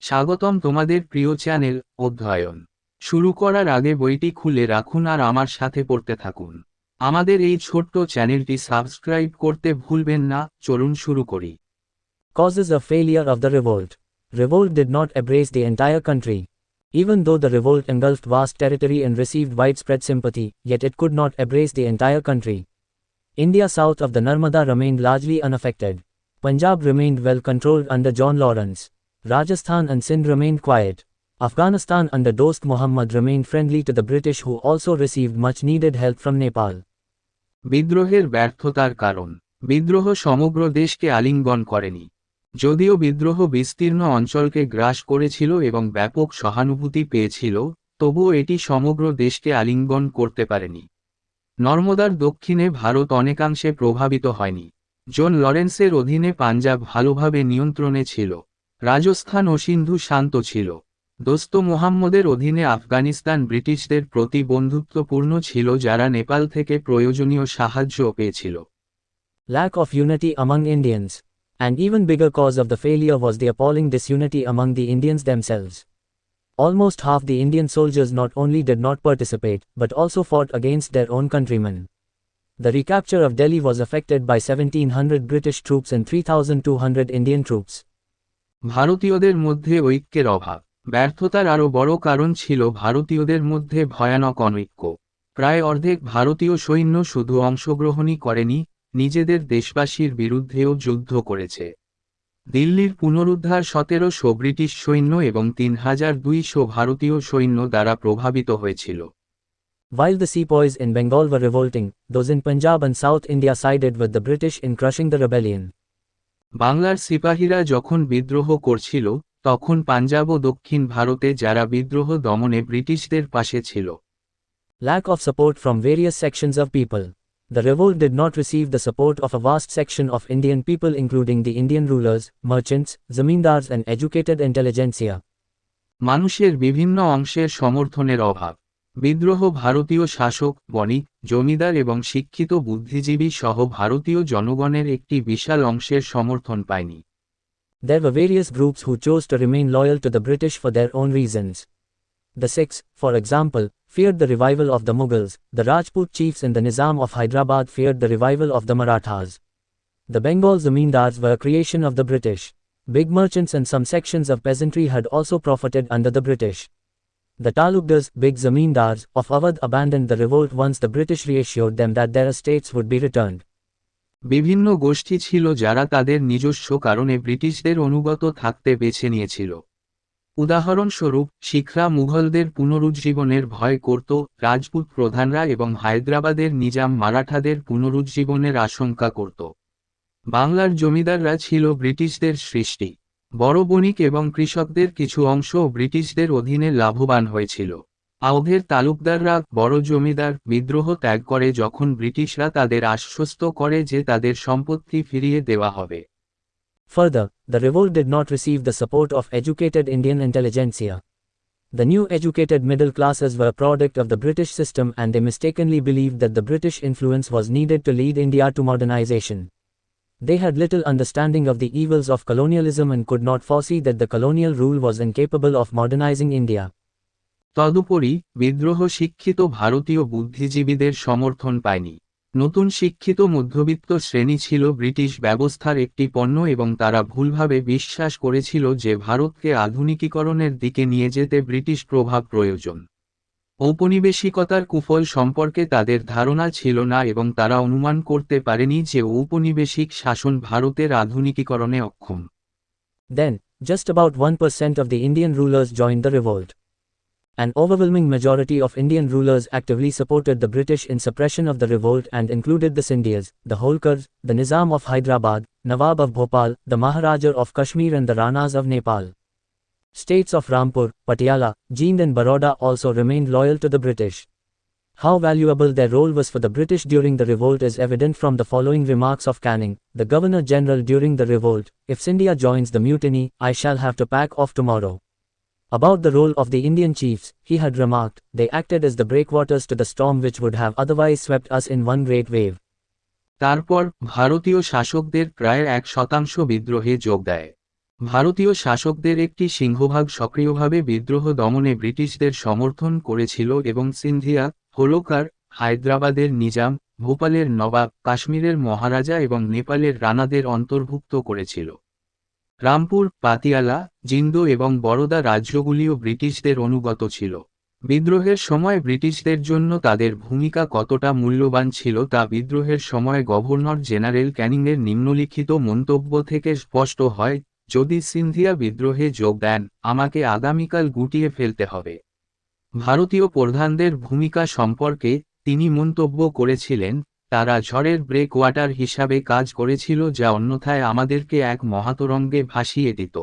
স্বাগতম তোমাদের প্রিয় চ্যানেল অধ্যয়ন। শুরু করার আগে বইটি খুলে রাখুন আর আমার সাথে পড়তে থাকুন। আমাদের এই ছোট্ট চ্যানেলটি সাবস্ক্রাইব করতে ভুলবেন না। চলুন শুরু করি। Causes of failure of the revolt. Revolt did not embrace the entire country. Even though the revolt engulfed vast territory and received widespread sympathy, yet it could not embrace the entire country. India south of the Narmada remained largely unaffected. Punjab remained well controlled under John Lawrence. Rajasthan and Sindh remained quiet. Afghanistan under Dost Muhammad remained friendly to the British, who also received much needed help from Nepal. বিদ্রোহের ব্যর্থতার কারণ। বিদ্রোহ সমগ্র দেশকে আলিঙ্গন করেনি। যদিও বিদ্রোহ বিস্তীর্ণ অঞ্চলকে গ্রাস করেছিল এবং ব্যাপক সহানুভূতি পেয়েছিল, তবুও এটি সমগ্র দেশকে আলিঙ্গন করতে পারেনি। নর্মদার দক্ষিণে ভারত অনেকাংশে প্রভাবিত হয়নি। জন লরেন্সের অধীনে পাঞ্জাব ভালোভাবে নিয়ন্ত্রণে ছিল। রাজস্থান ও সিন্ধু শান্ত ছিল। দোস্ত মুহাম্মদের অধীনে আফগানিস্তান ব্রিটিশদের প্রতি বন্ধুত্বপূর্ণ ছিল, যারা নেপাল থেকে প্রয়োজনীয় সাহায্য পেয়েছিল। Lack of unity among Indians. An even bigger cause of the failure was the appalling disunity among the Indians themselves. Almost half the Indian soldiers not only did not participate, but also fought against their own countrymen. The recapture of Delhi was effected by 1,700 British troops and 3,200 Indian troops. ভারতীয়দের মধ্যে ঐক্যের অভাব। ব্যর্থতার আরও বড় কারণ ছিল ভারতীয়দের মধ্যে ভয়ানক অনৈক্য। প্রায় অর্ধেক ভারতীয় সৈন্য শুধু অংশগ্রহণই করেনি, নিজেদের দেশবাসীর বিরুদ্ধেও যুদ্ধ করেছে। দিল্লির পুনরুদ্ধার ১৭০০ ব্রিটিশ সৈন্য এবং ৩,২০০ ভারতীয় সৈন্য দ্বারা প্রভাবিত হয়েছিল। While the sepoys in Bengal were revolting, those in Punjab and South India sided with the British in crushing the rebellion. বাংলার সিপাহীরা যখন বিদ্রোহ করছিল, তখন পাঞ্জাব ও দক্ষিণ ভারতে যারা বিদ্রোহ দমনে ব্রিটিশদের পাশে ছিল। Lack of support from various sections of people. The revolt did not receive the support of a vast section of Indian people, including the Indian rulers, merchants, zamindars and educated intelligentsia. মানুষের বিভিন্ন অংশের সমর্থনের অভাব। বিদ্রোহ ভারতীয় শাসক, বণিক, জমিদার এবং শিক্ষিত বুদ্ধিজীবী সহ ভারতীয় জনগণের একটি বিশাল অংশের সমর্থন পায়নি। There were various groups who chose to remain loyal to the British for their own reasons. The Sikhs, for example, feared the revival of the Mughals. The Rajput chiefs in the Nizam of Hyderabad feared the revival of the Marathas. The Bengal zamindars were a creation of the British. Big merchants and some sections of peasantry had also profited under the British. The Talukdars, big zamindars, of Awadh abandoned the revolt once the British reassured them that their estates would be returned. বিভিন্ন গোষ্ঠী ছিল যারা তাদের নিজস্ব কারণে ব্রিটিশদের অনুগত থাকতে বেছে নিয়েছিল। উদাহরণস্বরূপ, শিখরা মুঘলদের পুনরুজ্জীবনের ভয় করত, রাজপুত প্রধানরা এবং হায়দ্রাবাদের নিজাম মারাঠাদের পুনরুজ্জীবনের আশঙ্কা করত। বাংলার জমিদাররা ছিল ব্রিটিশদের সৃষ্টি। বড় বণিক এবং কৃষকদের কিছু অংশও ব্রিটিশদের অধীনে লাভবান হয়েছিল। আওধের তালুকদাররা, বড় জমিদার, বিদ্রোহ ত্যাগ করে যখন ব্রিটিশরা তাদের আশ্বস্ত করে যে তাদের সম্পত্তি ফিরিয়ে দেওয়া হবে। Further, the revolt did not receive the support of educated Indian intelligentsia. The new educated middle classes were a product of the British system, and they mistakenly believed that the British influence was needed to lead India to modernization. They had little understanding of the evils of colonialism and could not foresee that the colonial rule was incapable of modernizing India. তদুপরি, বিদ্রোহ শিক্ষিত ভারতীয় বুদ্ধিজীবীদের সমর্থন পায়নি। নতুন শিক্ষিত মধ্যবিত্ত শ্রেণী ছিল ব্রিটিশ ব্যবস্থার একটি পণ্য এবং তারা ভুলভাবে বিশ্বাস করেছিল যে ভারতকে আধুনিকীকরণের দিকে নিয়ে যেতে ব্রিটিশ প্রভাব প্রয়োজন। ঔপনিবেশিকতার কুফল সম্পর্কে তাদের ধারণা ছিল না এবং তারা অনুমান করতে পারেনি যে ঔপনিবেশিক শাসন ভারতের আধুনিকীকরণে অক্ষম। Then, just about 1% of the Indian rulers joined the revolt. An overwhelming majority of Indian rulers actively supported the British in suppression of the revolt and included the Scindias, the Holkars, the Nizam of Hyderabad, Nawab of Bhopal, the Maharaja of Kashmir and the Ranas of Nepal. States of Rampur, Patiala, Jind and Baroda also remained loyal to the British. How valuable their role was for the British during the revolt is evident from the following remarks of Canning, the Governor-General during the revolt: "If Scindia joins the mutiny, I shall have to pack off tomorrow." About the role of the Indian chiefs, he had remarked, "They acted as the breakwaters to the storm which would have otherwise swept us in one great wave." তারপর ভারতীয় শাসকদের প্রায় 1% বিদ্রোহে যোগ দেয়। ভারতীয় শাসকদের একটি সিংহভাগ সক্রিয়ভাবে বিদ্রোহ দমনে ব্রিটিশদের সমর্থন করেছিল এবং সিন্ধিয়া, হোলকার, হায়দ্রাবাদের নিজাম, ভোপালের নবাব, কাশ্মীরের মহারাজা এবং নেপালের রানাদের অন্তর্ভুক্ত করেছিল। রামপুর, পাতিয়ালা, জিন্দো এবং বরোদা রাজ্যগুলিও ব্রিটিশদের অনুগত ছিল। বিদ্রোহের সময় ব্রিটিশদের জন্য তাদের ভূমিকা কতটা মূল্যবান ছিল তা বিদ্রোহের সময় গভর্নর জেনারেল ক্যানিংয়ের নিম্নলিখিত মন্তব্য থেকে স্পষ্ট হয়, যদি সিন্ধিয়া বিদ্রোহে যোগ দেন, আমাকে আগামীকাল গুটিয়ে ফেলতে হবে। ভারতীয় প্রধানদের ভূমিকা সম্পর্কে তিনি মন্তব্য করেছিলেন, তারা ঝড়ের ব্রেক ওয়াটার হিসাবে কাজ করেছিল যা অন্যথায় আমাদেরকে এক মহাতরঙ্গে ভাসিয়ে দিত।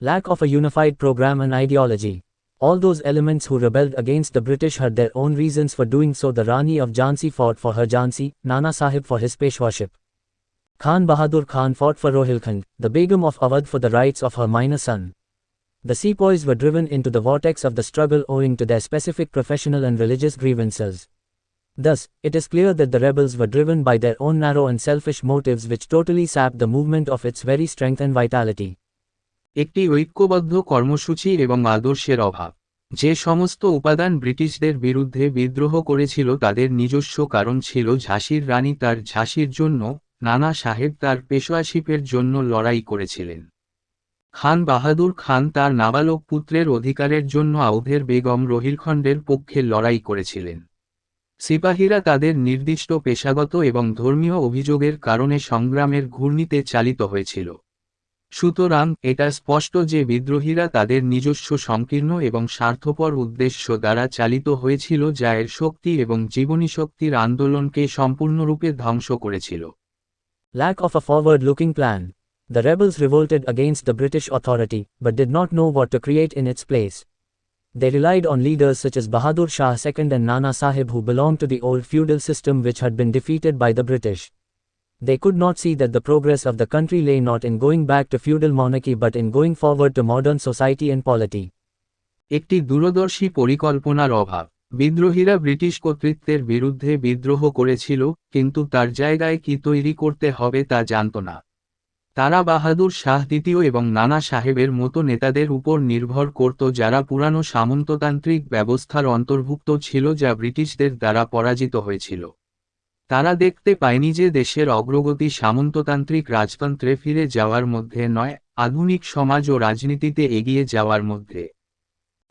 Lack of a unified program and ideology. All those elements who rebelled against the British had their own reasons for doing so. The Rani of Jhansi fought for her Jhansi, Nana Sahib for his Peshwaship. Khan Bahadur Khan fought for Rohilkhand, the Begum of Awadh for the rights of her minor son. The sepoys were driven into the vortex of the struggle owing to their specific professional and religious grievances. Thus, it is clear that the rebels were driven by their own narrow and selfish motives which totally sapped the movement of its very strength and vitality. একটি ঐক্যবদ্ধ কর্মসূচি এবং আদর্শের অভাব। যে সমস্ত উপাদান ব্রিটিশদের বিরুদ্ধে বিদ্রোহ করেছিল তাদের নিজস্ব কারণ ছিল। ঝাঁসির রানী তার ঝাঁসির জন্য, নানা সাহেব তার পেশোয়াশিপের জন্য লড়াই করেছিলেন। খান বাহাদুর খান তার নাবালক পুত্রের অধিকারের জন্য আউধের বেগম রোহিলখণ্ডের পক্ষে লড়াই করেছিলেন। সিপাহীরা তাদের নির্দিষ্ট পেশাগত এবং ধর্মীয় অভিযোগের কারণে সংগ্রামের ঘূর্ণিতে চালিত হয়েছিল। সুতরাং এটা স্পষ্ট যে বিদ্রোহীরা তাদের নিজস্ব সংকীর্ণ এবং স্বার্থপর উদ্দেশ্য দ্বারা চালিত হয়েছিল যা এর শক্তি এবং জীবনীশক্তির আন্দোলনকে সম্পূর্ণরূপে ধ্বংস করেছিল। Lack of a forward-looking plan. The rebels revolted against the British authority, but did not know what to create in its place. They relied on leaders such as Bahadur Shah II and Nana Sahib who belonged to the old feudal system which had been defeated by the British. They could not see that the progress of the country lay not in going back to feudal monarchy but in going forward to modern society and polity. একটি দূরদর্শী পরিকল্পনার অভাব। বিদ্রোহীরা British কর্তৃত্বের বিরুদ্ধে বিদ্রোহ করেছিল, কিন্তু তার জায়গায় কি তৈরি করতে হবে তা জানত না। তারা বাহাদুর শাহ দ্বিতীয় এবং নানা সাহেবের মতো নেতাদের উপর নির্ভর করত যারা পুরানো সামন্ততান্ত্রিক ব্যবস্থার অন্তর্ভুক্ত ছিল যা ব্রিটিশদের দ্বারা পরাজিত হয়েছিল। তারা দেখতে পায়নি যে দেশের অগ্রগতি সামন্ততান্ত্রিক রাজতন্ত্রে ফিরে যাওয়ার মধ্যে নয়, আধুনিক সমাজ ও রাজনীতিতে এগিয়ে যাওয়ার মধ্যে।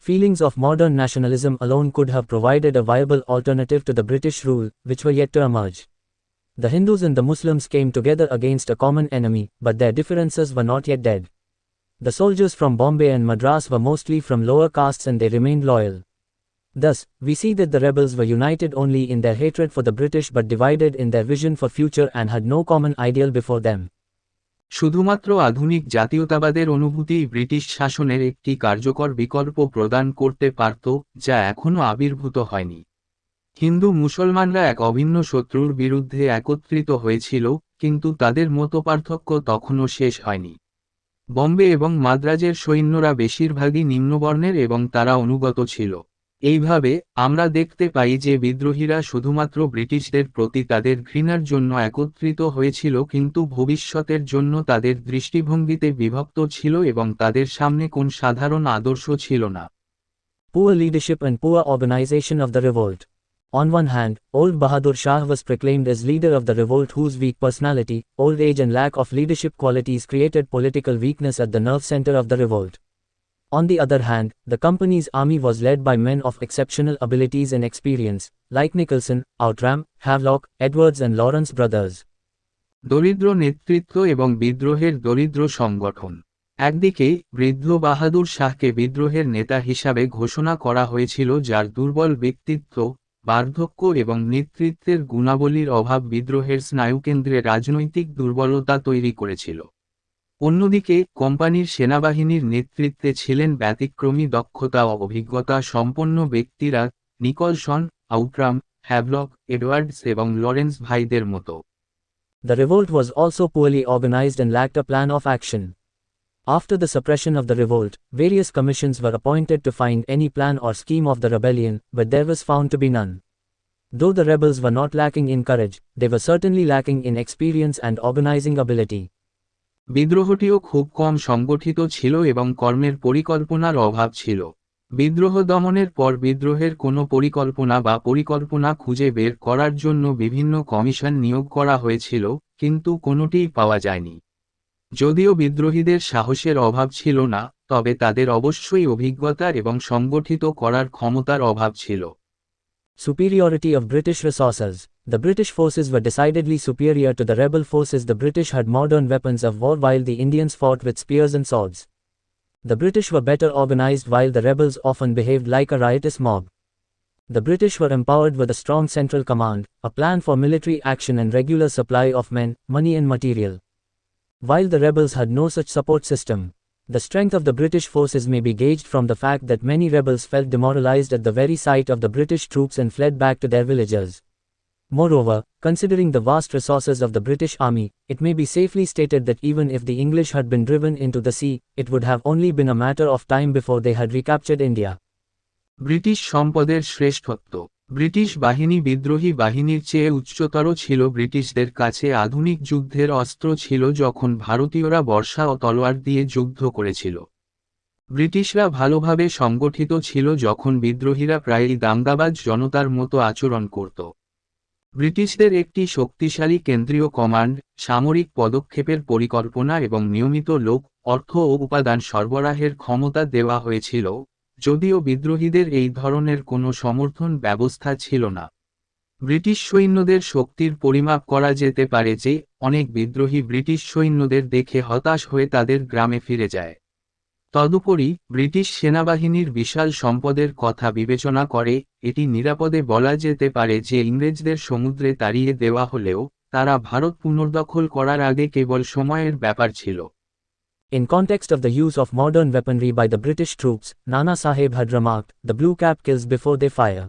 Feelings of modern nationalism alone could have provided a viable alternative to the British rule, which were yet to emerge. The Hindus and the Muslims came together against a common enemy, but their differences were not yet dead. The soldiers from Bombay and Madras were mostly from lower castes and they remained loyal. Thus, we see that the rebels were united only in their hatred for the British but divided in their vision for future and had no common ideal before them. শুধুমাত্র আধুনিক জাতীয়তাবাদের অনুভূতিই British শাসনের একটি কার্যকর বিকল্প প্রদান করতে পারত, যা এখনও আবির্ভূত হয়নি। হিন্দু মুসলমানরা এক অভিন্ন শত্রুর বিরুদ্ধে একত্রিত হয়েছিল, কিন্তু তাদের মতপার্থক্য তখনও শেষ হয়নি। বম্বে এবং মাদ্রাজের সৈন্যরা বেশিরভাগই নিম্নবর্ণের এবং তারা অনুগত ছিল। এইভাবে, আমরা দেখতে পাই যে বিদ্রোহীরা শুধুমাত্র ব্রিটিশদের প্রতি তাদের ঘৃণার জন্য একত্রিত হয়েছিল কিন্তু ভবিষ্যতের জন্য তাদের দৃষ্টিভঙ্গিতে বিভক্ত ছিল এবং তাদের সামনে কোন সাধারণ আদর্শ ছিল না। Poor leadership and poor organization of the revolt. On one hand, old Bahadur Shah was proclaimed as leader of the revolt whose weak personality, old age and lack of leadership qualities created political weakness at the nerve center of the revolt. On the other hand, the company's army was led by men of exceptional abilities and experience, like Nicholson, Outram, Havelock, Edwards and Lawrence brothers. দরিদ্র নেতৃত্ব এবং বিদ্রোহের দরিদ্র সংগঠন। একদিকে, বৃদ্ধ বাহাদুর শাহকে বিদ্রোহের নেতা হিসাবে ঘোষণা করা হয়েছিল যার দুর্বল ব্যক্তিত্ব, বার্ধক্য এবং নেতৃত্বের গুণাবলীর অভাব বিদ্রোহের স্নায়ুকেন্দ্রে রাজনৈতিক দুর্বলতা তৈরি করেছিল। অন্যদিকে, কোম্পানির সেনাবাহিনীর নেতৃত্বে ছিলেন ব্যতিক্রমী দক্ষতা ও অভিজ্ঞতা সম্পন্ন ব্যক্তিরা, নিকলসন, আউটরাম, হ্যাভলক, এডওয়ার্ডস এবং লরেন্স ভাইদের মতো। The revolt was also poorly organized and lacked a plan of action. After the suppression of the revolt, various commissions were appointed to find any plan or scheme of the rebellion, but there was found to be none. Though the rebels were not lacking in courage, they were certainly lacking in experience and organizing ability. বিদ্রোহটিও খুব কম সংগঠিত ছিল এবং কর্মের পরিকল্পনার অভাব ছিল। বিদ্রোহ দমনের পর বিদ্রোহের কোনো পরিকল্পনা খুঁজে বের করার জন্য বিভিন্ন কমিশন নিয়োগ করা হয়েছিল, কিন্তু কোনোটিই পাওয়া যায়নি। যদিও বিদ্রোহীদের সাহসের অভাব ছিল না, তবে তাদের অবশ্যই অভিজ্ঞতা এবং সংগঠিত করার ক্ষমতার অভাব ছিল। Superiority of British resources. The British forces were decidedly superior to the rebel forces. The British had modern weapons of war while the Indians fought with spears and swords. The British were better organized while the rebels often behaved like a riotous mob. The British were empowered with a strong central command, a plan for military action and regular supply of men, money and material. While the rebels had no such support system. The strength of the British forces may be gauged from the fact that many rebels felt demoralized at the very sight of the British troops and fled back to their villages. Moreover, considering the vast resources of the British army, it may be safely stated that even if the English had been driven into the sea, it would have only been a matter of time before they had recaptured India. British সম্পদের শ্রেষ্ঠত্ব। British বাহিনী বিদ্রোহী বাহিনীর চেয়ে উচ্চতর ছিল। ব্রিটিশদের কাছে আধুনিক যুদ্ধের অস্ত্র ছিল যখন ভারতীয়রা বর্শা ও তলোয়ার দিয়ে যুদ্ধ করেছিল। ব্রিটিশরা ভালোভাবে সংগঠিত ছিল যখন বিদ্রোহীরা প্রায়ই দাঙ্গাবাজ জনতার মতো আচরণ করত। ব্রিটিশদের একটি শক্তিশালী কেন্দ্রীয় কমান্ড, সামরিক পদক্ষেপের পরিকল্পনা এবং নিয়মিত লোক, অর্থ ও উপাদান সরবরাহের ক্ষমতা দেওয়া হয়েছিল, যদিও বিদ্রোহীদের এই ধরনের কোনো সমর্থন ব্যবস্থা ছিল না। ব্রিটিশ সৈন্যদের শক্তির পরিমাপ করা যেতে পারে যে, অনেক বিদ্রোহী ব্রিটিশ সৈন্যদের দেখে হতাশ হয়ে তাদের গ্রামে ফিরে যায়। তদুপরি, ব্রিটিশ সেনাবাহিনীর বিশাল সম্পদের কথা বিবেচনা করে, এটি নিরাপদে বলা যেতে পারে যে ইংরেজদের সমুদ্রে তাড়িয়ে দেওয়া হলেও, তারা ভারত পুনর্দখল করার আগে কেবল সময়ের ব্যাপার ছিল। In context of the use of modern weaponry by the British troops, Nana Sahib had remarked, "The blue cap kills before they fire."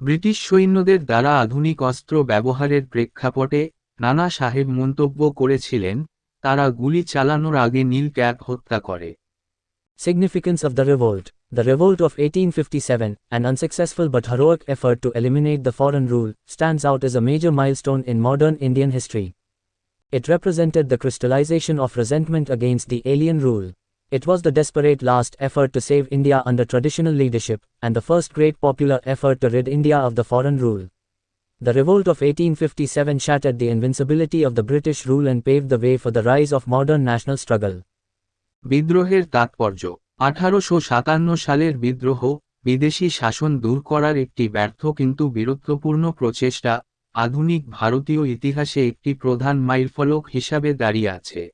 British সৈন্যদের দ্বারা আধুনিক অস্ত্র ব্যবহারের প্রেক্ষাপটে, নানা সাহেব মন্তব্য করেছিলেন, তারা গুলি চালানোর আগে নীল ক্যাপ হত্যা করে। Significance of the revolt. The revolt of 1857, an unsuccessful but heroic effort to eliminate the foreign rule, stands out as a major milestone in modern Indian history. It represented the crystallization of resentment against the alien rule. It was the desperate last effort to save India under traditional leadership, and the first great popular effort to rid India of the foreign rule. The revolt of 1857 shattered the invincibility of the British rule and paved the way for the rise of modern national struggle. বিদ্রোহের তাৎপর্য। 1857 সালের বিদ্রোহ, বিদেশি শাসন দূর করার একটি ব্যর্থ কিন্তু বীরত্বপূর্ণ প্রচেষ্টা, আধুনিক ভারতীয় ইতিহাসে একটি প্রধান মাইলফলক হিসাবে দাঁড়িয়ে আছে।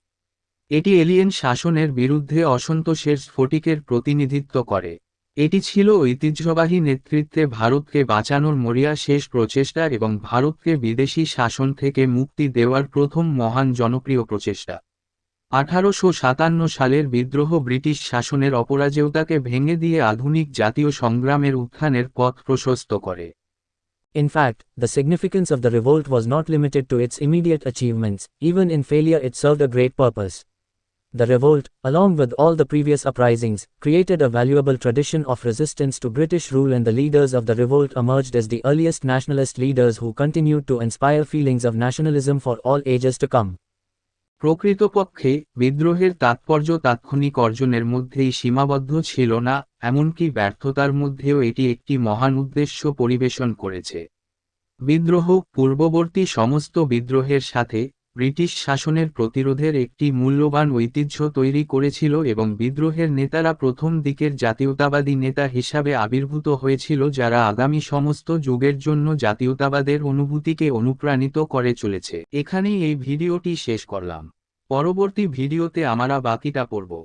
এটি এলিয়েন শাসনের বিরুদ্ধে অসন্তোষের স্ফটিকের প্রতিনিধিত্ব করে। এটি ছিল ঐতিহ্যবাহী নেতৃত্বে ভারতকে বাঁচানোর মরিয়া শেষ প্রচেষ্টা এবং ভারতকে বিদেশি শাসন থেকে মুক্তি দেওয়ার প্রথম মহান জনপ্রিয় প্রচেষ্টা। 1857 সালের বিদ্রোহ ব্রিটিশ শাসনের অপরাজেয়তাকে ভেঙে দিয়ে আধুনিক জাতীয় সংগ্রামের উত্থানের পথ প্রশস্ত করে। In fact, the significance of the revolt was not limited to its immediate achievements. Even in failure, it served a great purpose. The revolt, along with all the previous uprisings, created a valuable tradition of resistance to British rule, and the leaders of the revolt emerged as the earliest nationalist leaders who continued to inspire feelings of nationalism for all ages to come. প্রকৃতপক্ষে, বিদ্রোহের তাৎপর্য তাৎক্ষণিক অর্জনের মধ্যেই সীমাবদ্ধ ছিল না, এমনকি ব্যর্থতার মধ্যেও এটি একটি মহান উদ্দেশ্য পরিবেশন করেছে। বিদ্রোহ, পূর্ববর্তী সমস্ত বিদ্রোহের সাথে, ব্রিটিশ শাসনের প্রতিরোধের একটি মূল্যবান ঐতিহ্য তৈরি করেছিল এবং বিদ্রোহের নেতারা প্রথম দিকের জাতীয়তাবাদী নেতা হিসাবে আবির্ভূত হয়েছিল যারা আগামী সমস্ত যুগের জন্য জাতীয়তাবাদের অনুভূতিকে অনুপ্রাণিত করে চলেছে। এখানেই এই ভিডিওটি শেষ করলাম। পরবর্তী ভিডিওতে আমরা বাকিটা পড়ব।